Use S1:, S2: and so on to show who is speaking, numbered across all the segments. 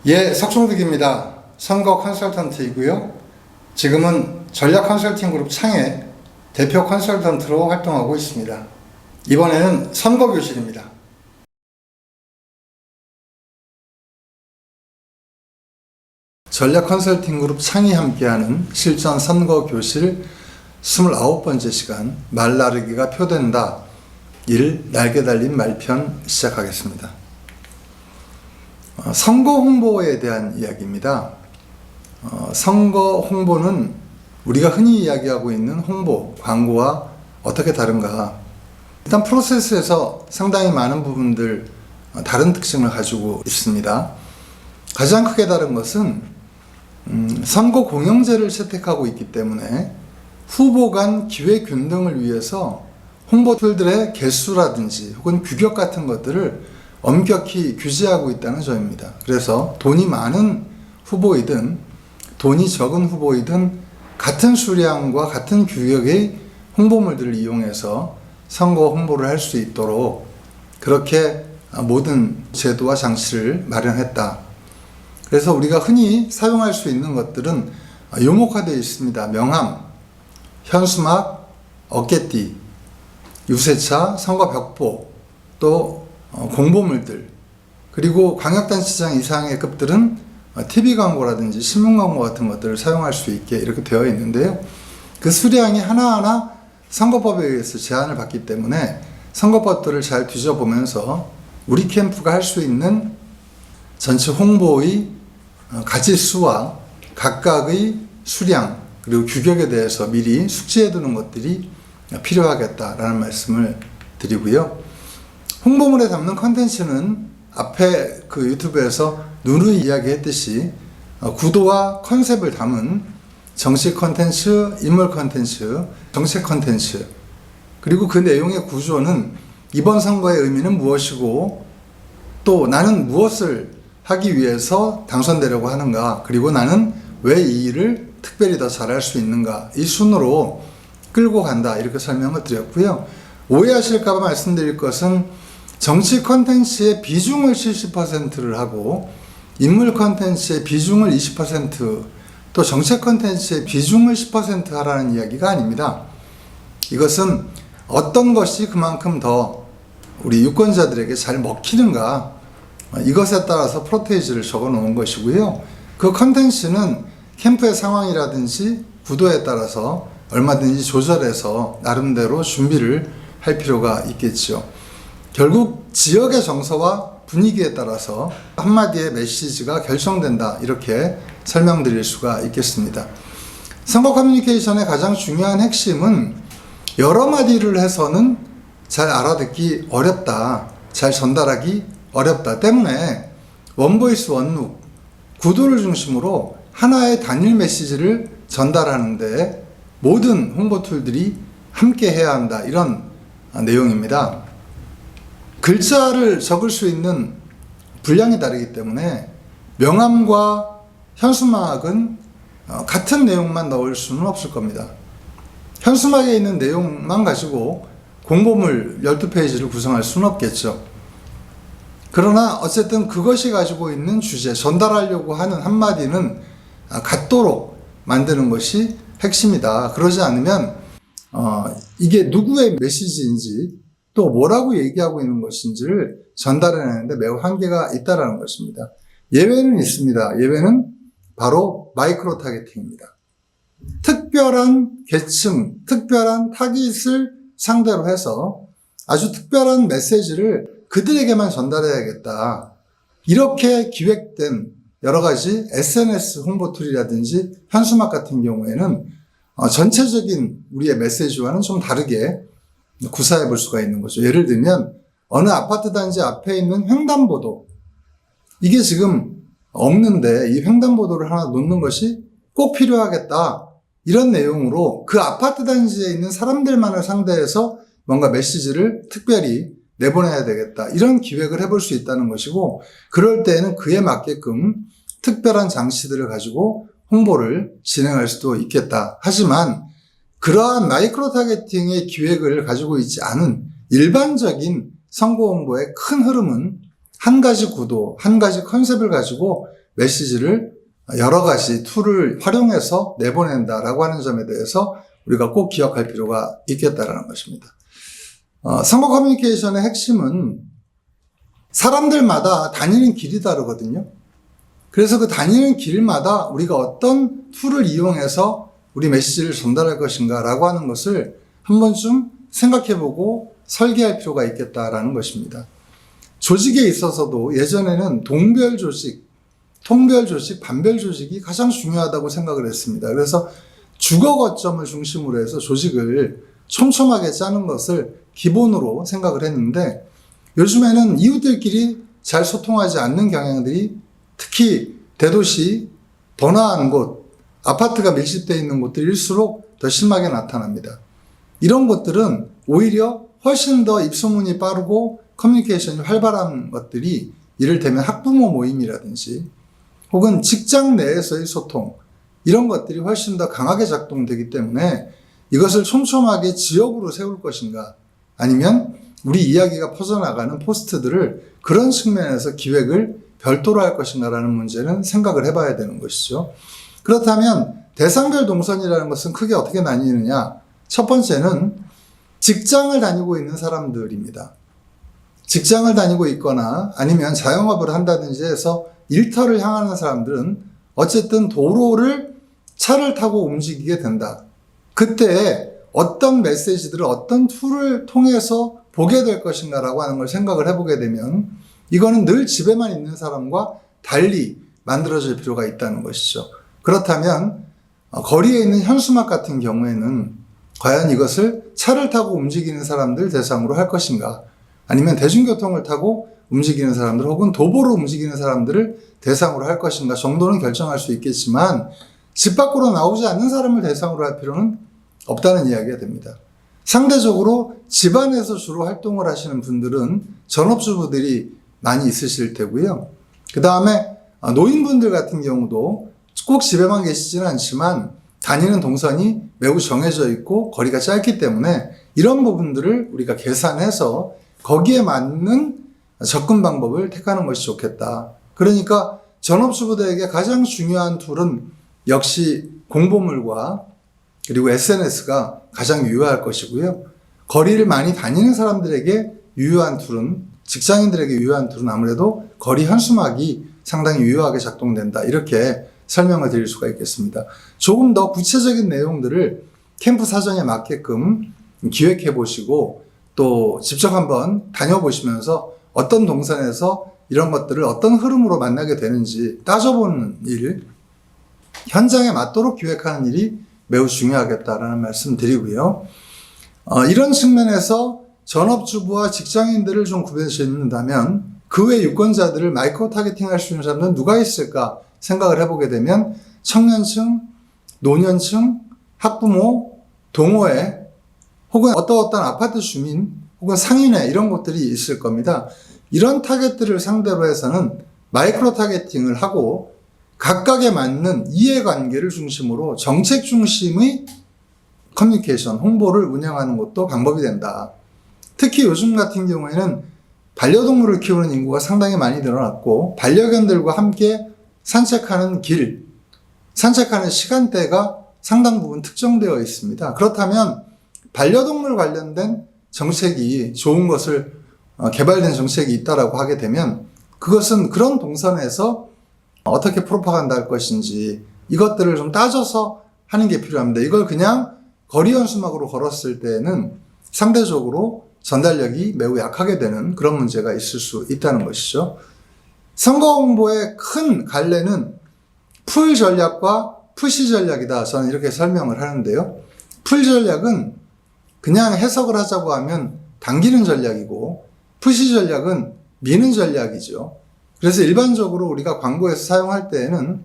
S1: 예, 석종득입니다. 선거 컨설턴트이고요. 지금은 전략 컨설팅 그룹 창의 대표 컨설턴트로 활동하고 있습니다. 이번에는 선거교실입니다. 전략 컨설팅 그룹 창이 함께하는 실전 선거교실 29번째 시간 말 나르기가 표된다. 이를 날개 달린 말편 시작하겠습니다. 선거 홍보에 대한 이야기입니다. 선거 홍보는 우리가 흔히 이야기하고 있는 홍보, 광고와 어떻게 다른가? 일단 프로세스에서 상당히 많은 부분들 다른 특징을 가지고 있습니다. 가장 크게 다른 것은 선거 공영제를 채택하고 있기 때문에 후보 간 기획 균등을 위해서 홍보 툴들의 개수라든지 혹은 규격 같은 것들을 엄격히 규제하고 있다는 점입니다. 그래서 돈이 많은 후보이든 돈이 적은 후보이든 같은 수량과 같은 규격의 홍보물들을 이용해서 선거 홍보를 할 수 있도록 그렇게 모든 제도와 장치를 마련했다. 그래서 우리가 흔히 사용할 수 있는 것들은 요목화되어 있습니다. 명함, 현수막, 어깨띠, 유세차, 선거 벽보, 또 공보물들, 그리고 광역단체장 이상의 급들은 TV 광고라든지 신문 광고 같은 것들을 사용할 수 있게 이렇게 되어 있는데요. 그 수량이 하나하나 선거법에 의해서 제한을 받기 때문에 선거법들을 잘 뒤져보면서 우리 캠프가 할 수 있는 전체 홍보의 가지수와 각각의 수량 그리고 규격에 대해서 미리 숙지해 두는 것들이 필요하겠다라는 말씀을 드리고요. 홍보물에 담는 컨텐츠는 앞에 그 유튜브에서 누누이 이야기했듯이 구도와 컨셉을 담은 정치 컨텐츠, 인물 컨텐츠, 정책 컨텐츠, 그리고 그 내용의 구조는 이번 선거의 의미는 무엇이고 또 나는 무엇을 하기 위해서 당선되려고 하는가, 그리고 나는 왜 이 일을 특별히 더 잘할 수 있는가, 이 순으로 끌고 간다, 이렇게 설명을 드렸고요. 오해하실까 봐 말씀드릴 것은 정치 컨텐츠의 비중을 70%를 하고 인물 컨텐츠의 비중을 20%, 또 정책 컨텐츠의 비중을 10% 하라는 이야기가 아닙니다. 이것은 어떤 것이 그만큼 더 우리 유권자들에게 잘 먹히는가, 이것에 따라서 프로테이지를 적어 놓은 것이고요. 그 컨텐츠는 캠프의 상황이라든지 구도에 따라서 얼마든지 조절해서 나름대로 준비를 할 필요가 있겠죠. 결국 지역의 정서와 분위기에 따라서 한마디의 메시지가 결정된다, 이렇게 설명드릴 수가 있겠습니다. 선거 커뮤니케이션의 가장 중요한 핵심은 여러 마디를 해서는 잘 알아듣기 어렵다, 잘 전달하기 어렵다 때문에 원보이스 원룩, 구도를 중심으로 하나의 단일 메시지를 전달하는데 모든 홍보 툴들이 함께 해야 한다, 이런 내용입니다. 글자를 적을 수 있는 분량이 다르기 때문에 명함과 현수막은 같은 내용만 넣을 수는 없을 겁니다. 현수막에 있는 내용만 가지고 공보물 12페이지를 구성할 수는 없겠죠. 그러나 어쨌든 그것이 가지고 있는 주제, 전달하려고 하는 한마디는 같도록 만드는 것이 핵심이다. 그러지 않으면 이게 누구의 메시지인지 또 뭐라고 얘기하고 있는 것인지를 전달해내는데 매우 한계가 있다는 것입니다. 예외는 있습니다. 예외는 바로 마이크로 타겟팅입니다. 특별한 계층, 특별한 타깃을 상대로 해서 아주 특별한 메시지를 그들에게만 전달해야겠다, 이렇게 기획된 여러 가지 SNS 홍보 툴이라든지 현수막 같은 경우에는 전체적인 우리의 메시지와는 좀 다르게 구사해 볼 수가 있는 거죠. 예를 들면 어느 아파트 단지 앞에 있는 횡단보도, 이게 지금 없는데 이 횡단보도를 하나 놓는 것이 꼭 필요하겠다, 이런 내용으로 그 아파트 단지에 있는 사람들만을 상대해서 뭔가 메시지를 특별히 내보내야 되겠다, 이런 기획을 해볼 수 있다는 것이고, 그럴 때에는 그에 맞게끔 특별한 장치들을 가지고 홍보를 진행할 수도 있겠다. 하지만 그러한 마이크로 타겟팅의 기획을 가지고 있지 않은 일반적인 선거 홍보의 큰 흐름은 한 가지 구도, 한 가지 컨셉을 가지고 메시지를 여러 가지 툴을 활용해서 내보낸다라고 하는 점에 대해서 우리가 꼭 기억할 필요가 있겠다라는 것입니다. 선거 커뮤니케이션의 핵심은 사람들마다 다니는 길이 다르거든요. 그래서 그 다니는 길마다 우리가 어떤 툴을 이용해서 우리 메시지를 전달할 것인가 라고 하는 것을 한 번쯤 생각해보고 설계할 필요가 있겠다라는 것입니다. 조직에 있어서도 예전에는 동별 조직, 통별 조직, 반별 조직이 가장 중요하다고 생각을 했습니다. 그래서 주거 거점을 중심으로 해서 조직을 촘촘하게 짜는 것을 기본으로 생각을 했는데 요즘에는 이웃들끼리 잘 소통하지 않는 경향들이 특히 대도시, 번화한 곳, 아파트가 밀집되어 있는 곳들일수록 더 심하게 나타납니다. 이런 것들은 오히려 훨씬 더 입소문이 빠르고 커뮤니케이션이 활발한 것들이 이를테면 학부모 모임이라든지 혹은 직장 내에서의 소통 이런 것들이 훨씬 더 강하게 작동되기 때문에 이것을 촘촘하게 지역으로 세울 것인가 아니면 우리 이야기가 퍼져나가는 포스트들을 그런 측면에서 기획을 별도로 할 것인가라는 문제는 생각을 해봐야 되는 것이죠. 그렇다면 대상별 동선이라는 것은 크게 어떻게 나뉘느냐? 첫 번째는 직장을 다니고 있는 사람들입니다. 직장을 다니고 있거나 아니면 자영업을 한다든지 해서 일터를 향하는 사람들은 어쨌든 도로를 차를 타고 움직이게 된다. 그때 어떤 메시지들을 어떤 툴을 통해서 보게 될 것인가라고 하는 걸 생각을 해보게 되면 이거는 늘 집에만 있는 사람과 달리 만들어질 필요가 있다는 것이죠. 그렇다면 거리에 있는 현수막 같은 경우에는 과연 이것을 차를 타고 움직이는 사람들 대상으로 할 것인가 아니면 대중교통을 타고 움직이는 사람들 혹은 도보로 움직이는 사람들을 대상으로 할 것인가 정도는 결정할 수 있겠지만 집 밖으로 나오지 않는 사람을 대상으로 할 필요는 없다는 이야기가 됩니다. 상대적으로 집안에서 주로 활동을 하시는 분들은 전업주부들이 많이 있으실 테고요. 그 다음에 노인분들 같은 경우도 꼭 집에만 계시지는 않지만 다니는 동선이 매우 정해져 있고 거리가 짧기 때문에 이런 부분들을 우리가 계산해서 거기에 맞는 접근 방법을 택하는 것이 좋겠다. 그러니까 전업주부들에게 가장 중요한 툴은 역시 공보물과 그리고 SNS가 가장 유효할 것이고요. 거리를 많이 다니는 사람들에게 유효한 툴은 직장인들에게 유효한 툴은 아무래도 거리 현수막이 상당히 유효하게 작동된다. 이렇게 설명을 드릴 수가 있겠습니다. 조금 더 구체적인 내용들을 캠프 사정에 맞게끔 기획해 보시고 또 직접 한번 다녀보시면서 어떤 동선에서 이런 것들을 어떤 흐름으로 만나게 되는지 따져보는 일, 현장에 맞도록 기획하는 일이 매우 중요하겠다라는 말씀 드리고요. 이런 측면에서 전업주부와 직장인들을 좀 구별짓는다면 그 외 유권자들을 마이크로 타겟팅 할 수 있는 사람들은 누가 있을까 생각을 해보게 되면 청년층, 노년층, 학부모, 동호회 혹은 어떤 아파트 주민 혹은 상인회 이런 것들이 있을 겁니다. 이런 타겟들을 상대로 해서는 마이크로 타겟팅을 하고 각각에 맞는 이해관계를 중심으로 정책 중심의 커뮤니케이션, 홍보를 운영하는 것도 방법이 된다. 특히 요즘 같은 경우에는 반려동물을 키우는 인구가 상당히 많이 늘어났고 반려견들과 함께 산책하는 길, 산책하는 시간대가 상당 부분 특정되어 있습니다. 그렇다면 반려동물 관련된 정책이 좋은 것을 개발된 정책이 있다라고 하게 되면 그것은 그런 동선에서 어떻게 프로파간다 할 것인지 이것들을 좀 따져서 하는 게 필요합니다. 이걸 그냥 거리 현수막으로 걸었을 때는 상대적으로 전달력이 매우 약하게 되는 그런 문제가 있을 수 있다는 것이죠. 선거 홍보의 큰 갈래는 풀 전략과 푸시 전략이다. 저는 이렇게 설명을 하는데요. 풀 전략은 그냥 해석을 하자고 하면 당기는 전략이고 푸시 전략은 미는 전략이죠. 그래서 일반적으로 우리가 광고에서 사용할 때에는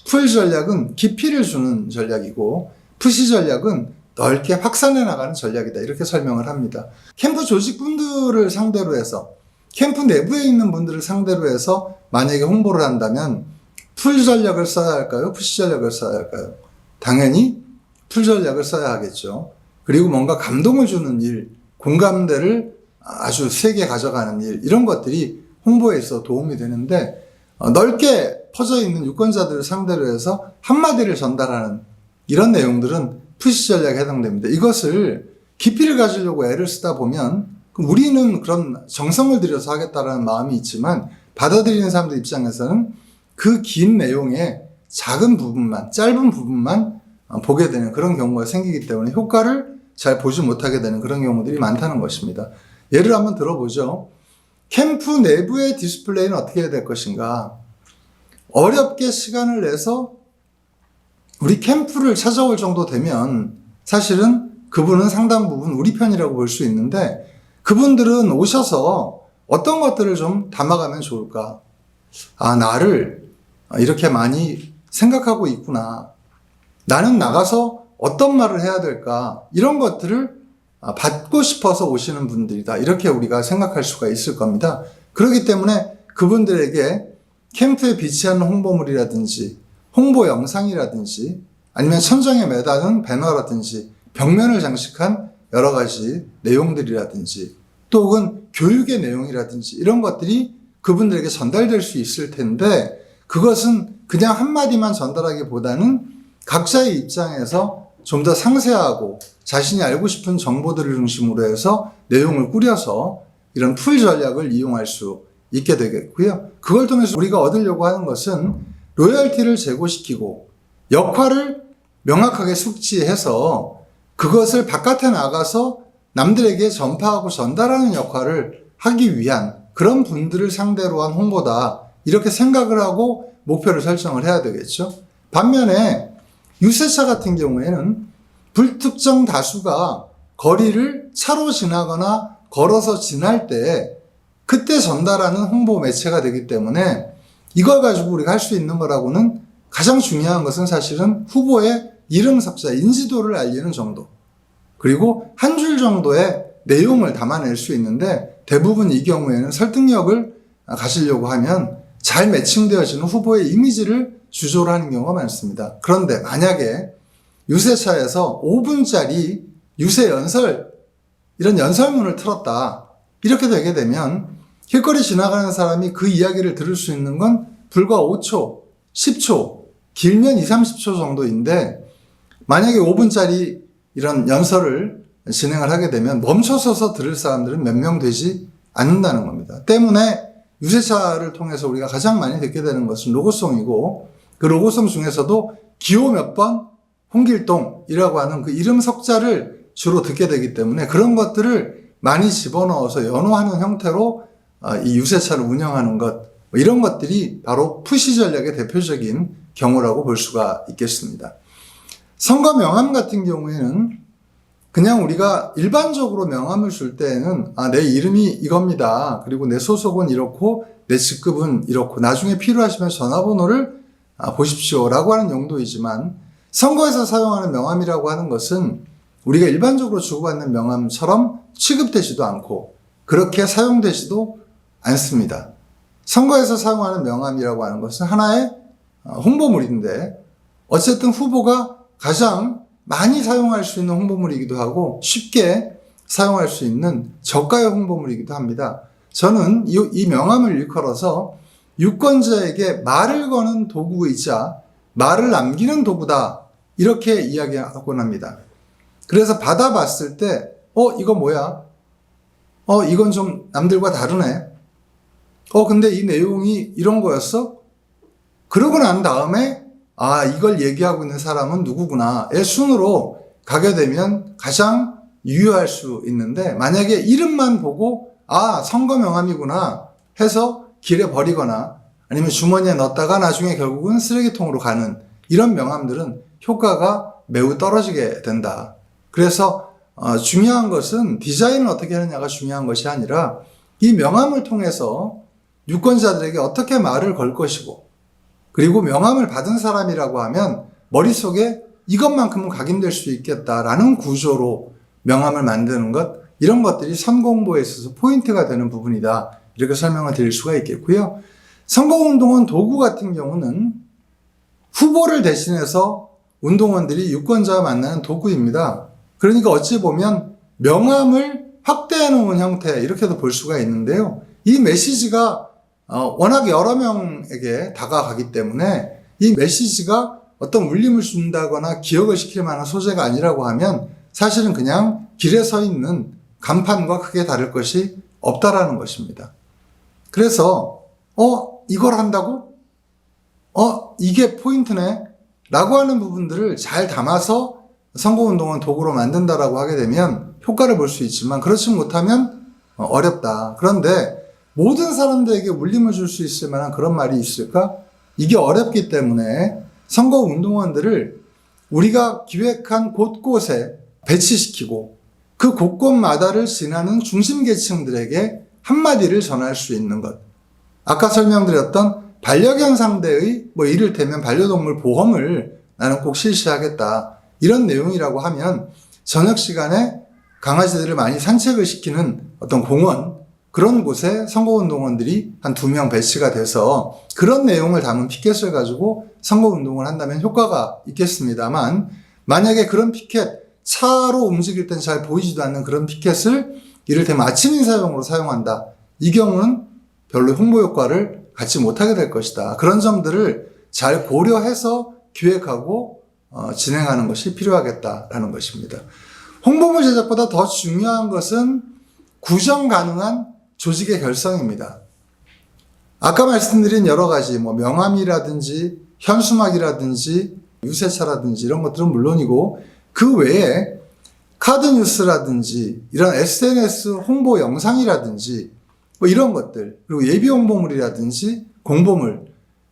S1: 풀 전략은 깊이를 주는 전략이고 푸시 전략은 넓게 확산해 나가는 전략이다. 이렇게 설명을 합니다. 캠프 조직분들을 상대로 해서 캠프 내부에 있는 분들을 상대로 해서 만약에 홍보를 한다면 풀 전략을 써야 할까요? 푸시 전략을 써야 할까요? 당연히 풀 전략을 써야 하겠죠. 그리고 뭔가 감동을 주는 일, 공감대를 아주 세게 가져가는 일, 이런 것들이 홍보에 있어 도움이 되는데, 넓게 퍼져 있는 유권자들을 상대로 해서 한마디를 전달하는 이런 내용들은 푸시 전략에 해당됩니다. 이것을 깊이를 가지려고 애를 쓰다 보면 우리는 그런 정성을 들여서 하겠다라는 마음이 있지만 받아들이는 사람들 입장에서는 그 긴 내용의 작은 부분만, 짧은 부분만 보게 되는 그런 경우가 생기기 때문에 효과를 잘 보지 못하게 되는 그런 경우들이 많다는 것입니다. 예를 한번 들어보죠. 캠프 내부의 디스플레이는 어떻게 해야 될 것인가? 어렵게 시간을 내서 우리 캠프를 찾아올 정도 되면 사실은 그분은 상당 부분 우리 편이라고 볼 수 있는데, 그분들은 오셔서 어떤 것들을 좀 담아가면 좋을까? 아, 나를 이렇게 많이 생각하고 있구나. 나는 나가서 어떤 말을 해야 될까? 이런 것들을 받고 싶어서 오시는 분들이다. 이렇게 우리가 생각할 수가 있을 겁니다. 그렇기 때문에 그분들에게 캠프에 비치하는 홍보물이라든지 홍보 영상이라든지 아니면 천장에 매다는 배너라든지 벽면을 장식한 여러 가지 내용들이라든지 또 혹은 교육의 내용이라든지 이런 것들이 그분들에게 전달될 수 있을 텐데, 그것은 그냥 한마디만 전달하기보다는 각자의 입장에서 좀 더 상세하고 자신이 알고 싶은 정보들을 중심으로 해서 내용을 꾸려서 이런 풀 전략을 이용할 수 있게 되겠고요. 그걸 통해서 우리가 얻으려고 하는 것은 로열티를 제고시키고 역할을 명확하게 숙지해서 그것을 바깥에 나가서 남들에게 전파하고 전달하는 역할을 하기 위한 그런 분들을 상대로 한 홍보다, 이렇게 생각을 하고 목표를 설정을 해야 되겠죠. 반면에 유세차 같은 경우에는 불특정 다수가 거리를 차로 지나거나 걸어서 지날 때 그때 전달하는 홍보 매체가 되기 때문에 이걸 가지고 우리가 할 수 있는 거라고는 가장 중요한 것은 사실은 후보의 이름 삭자, 인지도를 알리는 정도, 그리고 한 줄 정도의 내용을 담아낼 수 있는데, 대부분 이 경우에는 설득력을 가지려고 하면 잘 매칭되어지는 후보의 이미지를 주조를 하는 경우가 많습니다. 그런데 만약에 유세차에서 5분짜리 유세 연설, 이런 연설문을 틀었다, 이렇게 되게 되면 길거리 지나가는 사람이 그 이야기를 들을 수 있는 건 불과 5초, 10초, 길면 2, 30초 정도인데, 만약에 5분짜리 이런 연설을 진행을 하게 되면 멈춰서서 들을 사람들은 몇 명 되지 않는다는 겁니다. 때문에 유세차를 통해서 우리가 가장 많이 듣게 되는 것은 로고송이고, 그 로고송 중에서도 기호 몇 번, 홍길동이라고 하는 그 이름 석자를 주로 듣게 되기 때문에 그런 것들을 많이 집어넣어서 연호하는 형태로 이 유세차를 운영하는 것, 이런 것들이 바로 푸시 전략의 대표적인 경우라고 볼 수가 있겠습니다. 선거 명함 같은 경우에는 그냥 우리가 일반적으로 명함을 줄 때에는 내 이름이 이겁니다. 그리고 내 소속은 이렇고 내 직급은 이렇고 나중에 필요하시면 전화번호를 보십시오라고 하는 용도이지만, 선거에서 사용하는 명함이라고 하는 것은 우리가 일반적으로 주고받는 명함처럼 취급되지도 않고 그렇게 사용되지도 않습니다. 선거에서 사용하는 명함이라고 하는 것은 하나의 홍보물인데, 어쨌든 후보가 가장 많이 사용할 수 있는 홍보물이기도 하고 쉽게 사용할 수 있는 저가의 홍보물이기도 합니다. 저는 이 명함을 일컬어서 유권자에게 말을 거는 도구이자 말을 남기는 도구다, 이렇게 이야기하곤 합니다. 그래서 받아봤을 때 이거 뭐야? 이건 좀 남들과 다르네. 근데 이 내용이 이런 거였어? 그러고 난 다음에 이걸 얘기하고 있는 사람은 누구구나의 순으로 가게 되면 가장 유효할 수 있는데, 만약에 이름만 보고 선거 명함이구나 해서 길에 버리거나 아니면 주머니에 넣었다가 나중에 결국은 쓰레기통으로 가는 이런 명함들은 효과가 매우 떨어지게 된다. 그래서 중요한 것은 디자인을 어떻게 하느냐가 중요한 것이 아니라 이 명함을 통해서 유권자들에게 어떻게 말을 걸 것이고, 그리고 명함을 받은 사람이라고 하면 머릿속에 이것만큼은 각인될 수 있겠다라는 구조로 명함을 만드는 것, 이런 것들이 선거 홍보에 있어서 포인트가 되는 부분이다, 이렇게 설명을 드릴 수가 있겠고요. 선거운동원 도구 같은 경우는 후보를 대신해서 운동원들이 유권자와 만나는 도구입니다. 그러니까 어찌 보면 명함을 확대해 놓은 형태 이렇게도 볼 수가 있는데요. 이 메시지가 워낙 여러 명에게 다가가기 때문에 이 메시지가 어떤 울림을 준다거나 기억을 시킬 만한 소재가 아니라고 하면 사실은 그냥 길에 서 있는 간판과 크게 다를 것이 없다라는 것입니다. 그래서 이걸 한다고? 이게 포인트네? 라고 하는 부분들을 잘 담아서 선거운동은 도구로 만든다라고 하게 되면 효과를 볼 수 있지만 그렇지 못하면 어렵다. 그런데 모든 사람들에게 울림을 줄 수 있을 만한 그런 말이 있을까? 이게 어렵기 때문에 선거운동원들을 우리가 기획한 곳곳에 배치시키고 그 곳곳마다를 지나는 중심 계층들에게 한마디를 전할 수 있는 것. 아까 설명드렸던 반려견 상대의 이를테면 반려동물 보험을 나는 꼭 실시하겠다. 이런 내용이라고 하면 저녁 시간에 강아지들을 많이 산책을 시키는 어떤 공원, 그런 곳에 선거운동원들이 한 2명 배치가 돼서 그런 내용을 담은 피켓을 가지고 선거운동을 한다면 효과가 있겠습니다만, 만약에 그런 피켓, 차로 움직일 땐 잘 보이지도 않는 그런 피켓을 이를테면 아침 인사용으로 사용한다. 이 경우는 별로 홍보 효과를 갖지 못하게 될 것이다. 그런 점들을 잘 고려해서 기획하고 진행하는 것이 필요하겠다라는 것입니다. 홍보물 제작보다 더 중요한 것은 구정 가능한 조직의 결성입니다. 아까 말씀드린 여러 가지 명함이라든지 현수막이라든지 유세차라든지 이런 것들은 물론이고 그 외에 카드 뉴스라든지 이런 SNS 홍보 영상이라든지 이런 것들, 그리고 예비 홍보물이라든지 공보물,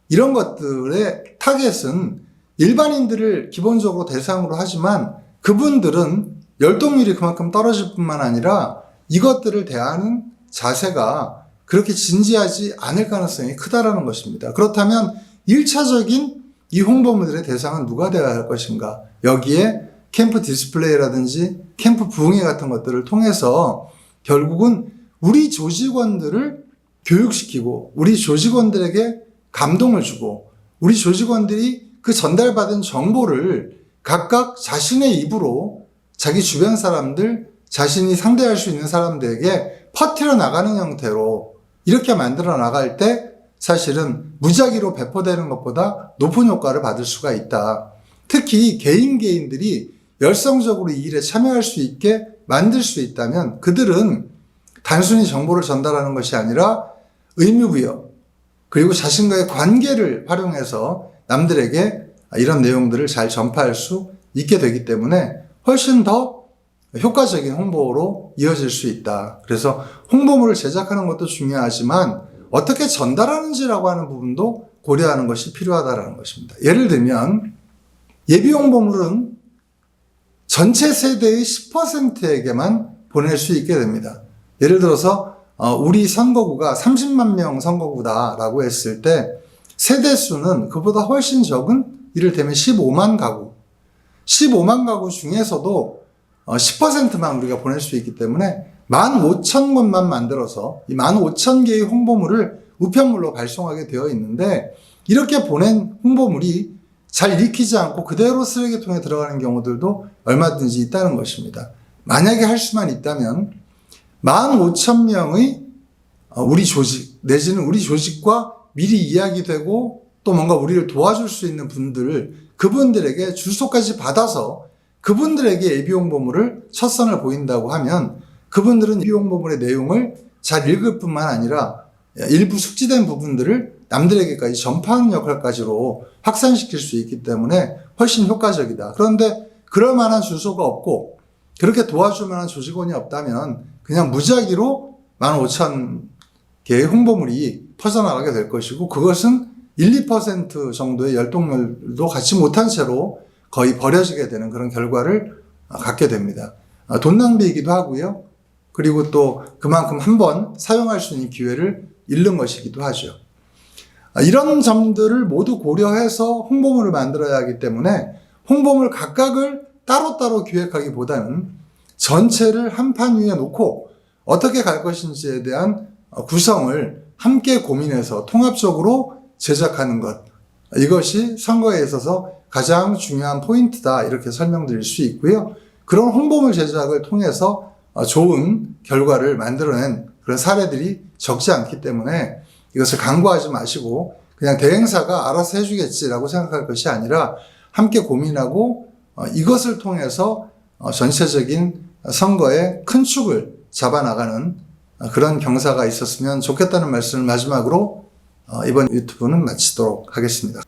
S1: 이런 것들의 타겟은 일반인들을 기본적으로 대상으로 하지만 그분들은 열동률이 그만큼 떨어질 뿐만 아니라 이것들을 대하는 자세가 그렇게 진지하지 않을 가능성이 크다라는 것입니다. 그렇다면 1차적인 이 홍보물들의 대상은 누가 되어야 할 것인가? 여기에 캠프 디스플레이라든지 캠프 부흥회 같은 것들을 통해서 결국은 우리 조직원들을 교육시키고 우리 조직원들에게 감동을 주고 우리 조직원들이 그 전달받은 정보를 각각 자신의 입으로 자기 주변 사람들, 자신이 상대할 수 있는 사람들에게 퍼뜨려 나가는 형태로 이렇게 만들어 나갈 때 사실은 무작위로 배포되는 것보다 높은 효과를 받을 수가 있다. 특히 개인들이 열성적으로 이 일에 참여할 수 있게 만들 수 있다면 그들은 단순히 정보를 전달하는 것이 아니라 의무부여 그리고 자신과의 관계를 활용해서 남들에게 이런 내용들을 잘 전파할 수 있게 되기 때문에 훨씬 더 효과적인 홍보로 이어질 수 있다. 그래서 홍보물을 제작하는 것도 중요하지만 어떻게 전달하는지라고 하는 부분도 고려하는 것이 필요하다는 것입니다. 예를 들면 예비 홍보물은 전체 세대의 10%에게만 보낼 수 있게 됩니다. 예를 들어서 우리 선거구가 30만 명 선거구다라고 했을 때 세대 수는 그보다 훨씬 적은 이를테면 15만 가구. 15만 가구 중에서도 10%만 우리가 보낼 수 있기 때문에 15,000권만 만들어서 이 15,000개의 홍보물을 우편물로 발송하게 되어 있는데 이렇게 보낸 홍보물이 잘 익히지 않고 그대로 쓰레기통에 들어가는 경우들도 얼마든지 있다는 것입니다. 만약에 할 수만 있다면 15,000명의 우리 조직 내지는 우리 조직과 미리 이야기되고 또 뭔가 우리를 도와줄 수 있는 분들을 그분들에게 주소까지 받아서 그분들에게 예비 홍보물을 첫 선을 보인다고 하면 그분들은 예비 홍보물의 내용을 잘 읽을 뿐만 아니라 일부 숙지된 부분들을 남들에게까지 전파하는 역할까지로 확산시킬 수 있기 때문에 훨씬 효과적이다. 그런데 그럴 만한 주소가 없고 그렇게 도와줄 만한 조직원이 없다면 그냥 무작위로 15,000개의 홍보물이 퍼져나가게 될 것이고 그것은 1, 2% 정도의 열동률도 갖지 못한 채로 거의 버려지게 되는 그런 결과를 갖게 됩니다. 돈 낭비이기도 하고요. 그리고 또 그만큼 한번 사용할 수 있는 기회를 잃는 것이기도 하죠. 이런 점들을 모두 고려해서 홍보물을 만들어야 하기 때문에 홍보물 각각을 따로따로 기획하기보다는 전체를 한 판 위에 놓고 어떻게 갈 것인지에 대한 구성을 함께 고민해서 통합적으로 제작하는 것. 이것이 선거에 있어서 가장 중요한 포인트다. 이렇게 설명드릴 수 있고요. 그런 홍보물 제작을 통해서 좋은 결과를 만들어낸 그런 사례들이 적지 않기 때문에 이것을 간과하지 마시고 그냥 대행사가 알아서 해주겠지라고 생각할 것이 아니라 함께 고민하고 이것을 통해서 전체적인 선거의 큰 축을 잡아나가는 그런 경사가 있었으면 좋겠다는 말씀을 마지막으로 이번 유튜브는 마치도록 하겠습니다.